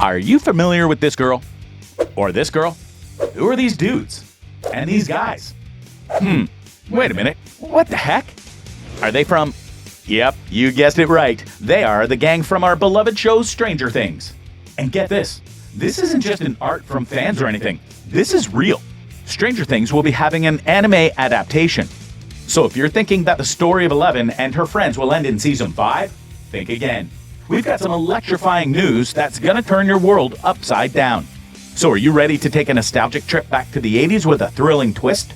Are you familiar with this girl? Or this girl? Who are these dudes? And these guys? Wait a minute. What the heck? Are they from... Yep, you guessed it right. They are the gang from our beloved show Stranger Things. And get this. This isn't just an art from fans or anything. This is real. Stranger Things will be having an anime adaptation. So if you're thinking that the story of Eleven and her friends will end in Season 5, think again. We've got some electrifying news that's gonna turn your world upside down. So are you ready to take a nostalgic trip back to the 80s with a thrilling twist?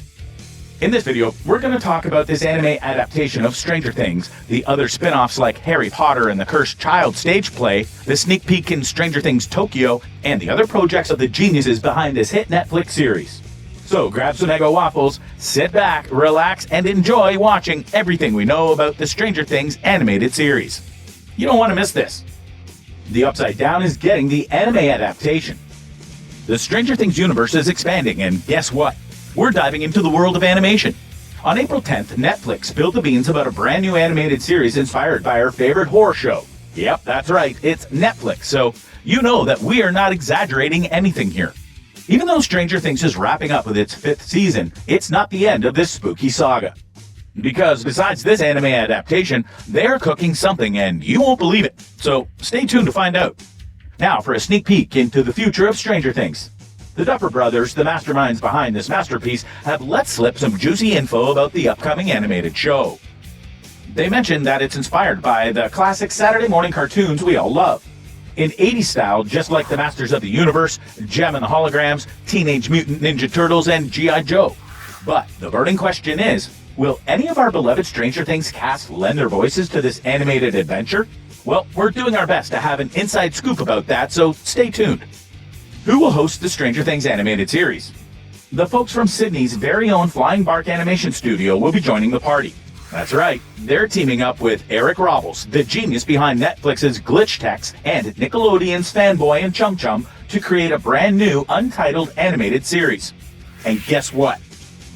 In this video, we're going to talk about this anime adaptation of Stranger Things, the other spin-offs like Harry Potter and the Cursed Child stage play, the sneak peek in Stranger Things Tokyo, and the other projects of the geniuses behind this hit Netflix series. So grab some Eggo waffles, sit back, relax, and enjoy watching everything we know about the Stranger Things animated series. You don't want to miss this. The Upside Down is getting the anime adaptation. The Stranger Things universe is expanding, and guess what? We're diving into the world of animation. On April 10th, Netflix spilled the beans about a brand new animated series inspired by our favorite horror show. Yep, that's right, it's Netflix, so you know that we are not exaggerating anything here. Even though Stranger Things is wrapping up with its 5th season, it's not the end of this spooky saga. Because besides this anime adaptation, they're cooking something and you won't believe it, so stay tuned to find out. Now for a sneak peek into the future of Stranger Things. The Duffer Brothers, the masterminds behind this masterpiece, have let slip some juicy info about the upcoming animated show. They mentioned that it's inspired by the classic Saturday morning cartoons we all love. In 80s style, just like the Masters of the Universe, Gem and the Holograms, Teenage Mutant Ninja Turtles, and G.I. Joe. But the burning question is, will any of our beloved Stranger Things cast lend their voices to this animated adventure? Well, we're doing our best to have an inside scoop about that, so stay tuned. Who will host the Stranger Things animated series? The folks from Sydney's very own Flying Bark Animation Studio will be joining the party. That's right, they're teaming up with Eric Robles, the genius behind Netflix's Glitch Tex and Nickelodeon's Fanboy and Chum Chum, to create a brand new untitled animated series. And guess what?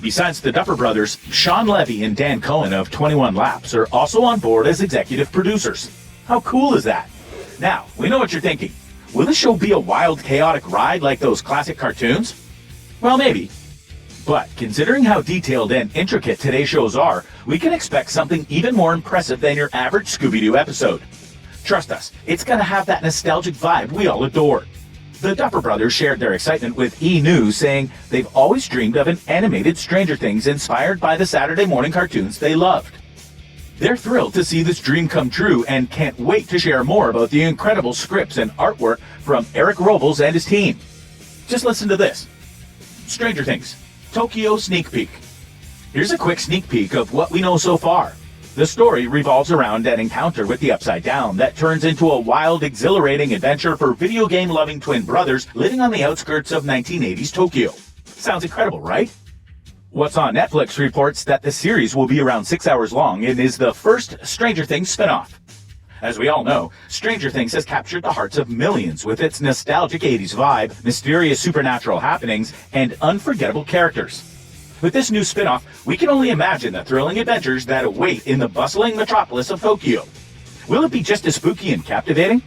Besides the Duffer Brothers, Sean Levy and Dan Cohen of 21 Laps are also on board as executive producers. How cool is that? Now, we know what you're thinking. Will this show be a wild, chaotic ride like those classic cartoons? Well, maybe. But considering how detailed and intricate today's shows are, we can expect something even more impressive than your average Scooby-Doo episode. Trust us, it's gonna have that nostalgic vibe we all adore. The Duffer Brothers shared their excitement with E! News, saying they've always dreamed of an animated Stranger Things inspired by the Saturday morning cartoons they loved. They're thrilled to see this dream come true and can't wait to share more about the incredible scripts and artwork from Eric Robles and his team. Just listen to this. Stranger Things, Tokyo Sneak Peek. Here's a quick sneak peek of what we know so far. The story revolves around an encounter with the Upside Down that turns into a wild, exhilarating adventure for video game-loving twin brothers living on the outskirts of 1980s Tokyo. Sounds incredible, right? What's on Netflix reports that the series will be around 6 hours long and is the first Stranger Things spin-off. As we all know, Stranger Things has captured the hearts of millions with its nostalgic 80s vibe, mysterious supernatural happenings, and unforgettable characters. With this new spin-off, we can only imagine the thrilling adventures that await in the bustling metropolis of Tokyo. Will it be just as spooky and captivating?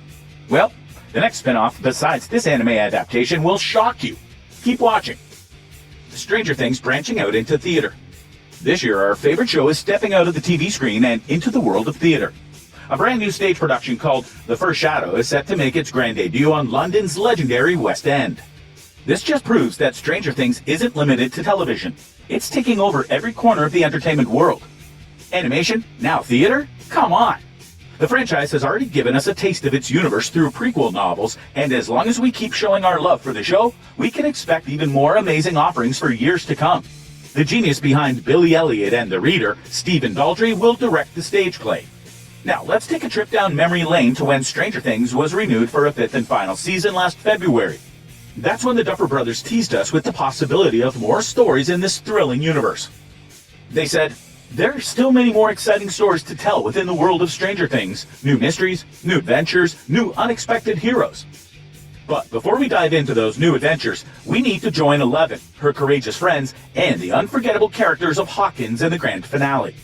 Well, the next spin-off, besides this anime adaptation, will shock you. Keep watching. Stranger Things branching out into theater. This year, our favorite show is stepping out of the TV screen and into the world of theater. A brand new stage production called The First Shadow is set to make its grand debut on London's legendary West End. This just proves that Stranger Things isn't limited to television. It's taking over every corner of the entertainment world. Animation? Now theater? Come on! The franchise has already given us a taste of its universe through prequel novels, and as long as we keep showing our love for the show, we can expect even more amazing offerings for years to come. The genius behind Billy Elliot and The Reader, Stephen Daldry, will direct the stage play. Now, let's take a trip down memory lane to when Stranger Things was renewed for a 5th and final season last February. That's when the Duffer Brothers teased us with the possibility of more stories in this thrilling universe. They said, there are still many more exciting stories to tell within the world of Stranger Things. New mysteries, new adventures, new unexpected heroes. But before we dive into those new adventures, we need to join Eleven, her courageous friends, and the unforgettable characters of Hawkins in the grand finale.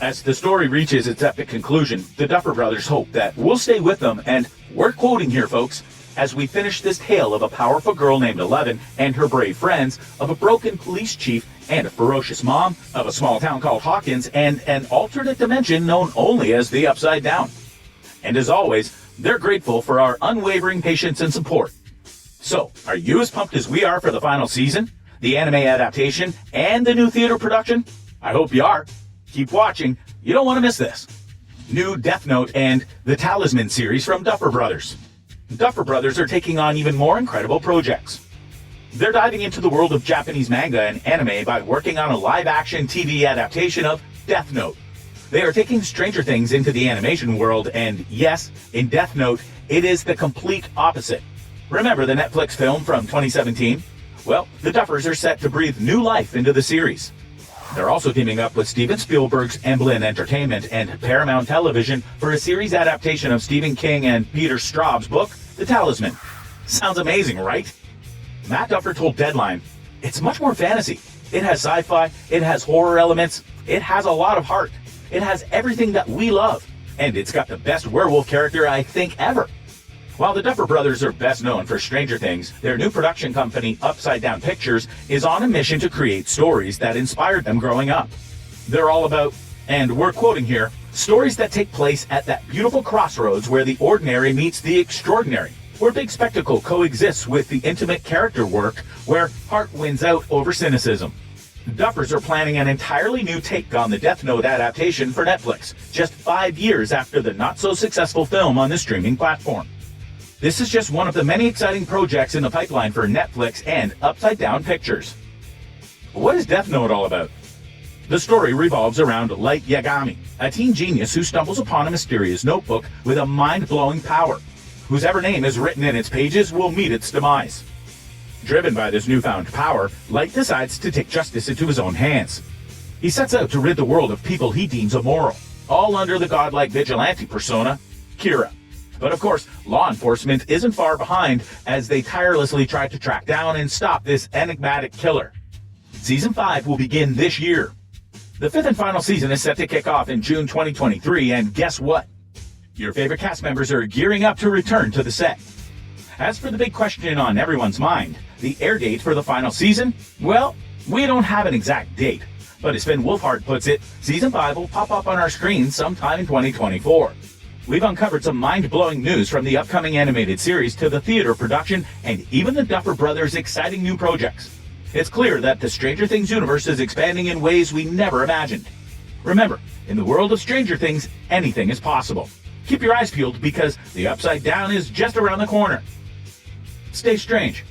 As the story reaches its epic conclusion, the Duffer Brothers hope that we'll stay with them and, we're quoting here folks, as we finish this tale of a powerful girl named Eleven and her brave friends, of a broken police chief and a ferocious mom, of a small town called Hawkins, and an alternate dimension known only as the Upside Down. And as always, they're grateful for our unwavering patience and support. So, are you as pumped as we are for the final season, the anime adaptation, and the new theater production? I hope you are. Keep watching. You don't want to miss this. New Death Note and the Talisman series from Duffer Brothers. Duffer Brothers are taking on even more incredible projects. They're diving into the world of Japanese manga and anime by working on a live-action TV adaptation of Death Note. They are taking Stranger Things into the animation world, and yes, in Death Note, it is the complete opposite. Remember the Netflix film from 2017? Well, the Duffers are set to breathe new life into the series. They're also teaming up with Steven Spielberg's Emblem Entertainment and Paramount Television for a series adaptation of Stephen King and Peter Straub's book, The Talisman. Sounds amazing, right? Matt Duffer told Deadline, "It's much more fantasy. It has sci-fi, it has horror elements, it has a lot of heart. It has everything that we love, and it's got the best werewolf character I think ever." While the Duffer Brothers are best known for Stranger Things, their new production company, Upside Down Pictures, is on a mission to create stories that inspired them growing up. They're all about, and we're quoting here, stories that take place at that beautiful crossroads where the ordinary meets the extraordinary, where big spectacle coexists with the intimate character work, where heart wins out over cynicism. The Duffers are planning an entirely new take on the Death Note adaptation for Netflix, just 5 years after the not-so-successful film on the streaming platform. This is just one of the many exciting projects in the pipeline for Netflix and Upside Down Pictures. What is Death Note all about? The story revolves around Light Yagami, a teen genius who stumbles upon a mysterious notebook with a mind-blowing power. Whosever name is written in its pages will meet its demise. Driven by this newfound power, Light decides to take justice into his own hands. He sets out to rid the world of people he deems immoral, all under the godlike vigilante persona, Kira. But of course, law enforcement isn't far behind as they tirelessly try to track down and stop this enigmatic killer. Season 5 will begin this year. The 5th and final season is set to kick off in June 2023, and guess what? Your favorite cast members are gearing up to return to the set. As for the big question on everyone's mind, the air date for the final season, well, we don't have an exact date. But as Finn Wolfhard puts it, Season 5 will pop up on our screens sometime in 2024. We've uncovered some mind-blowing news from the upcoming animated series to the theater production and even the Duffer Brothers' exciting new projects. It's clear that the Stranger Things universe is expanding in ways we never imagined. Remember, in the world of Stranger Things, anything is possible. Keep your eyes peeled because the Upside Down is just around the corner. Stay strange.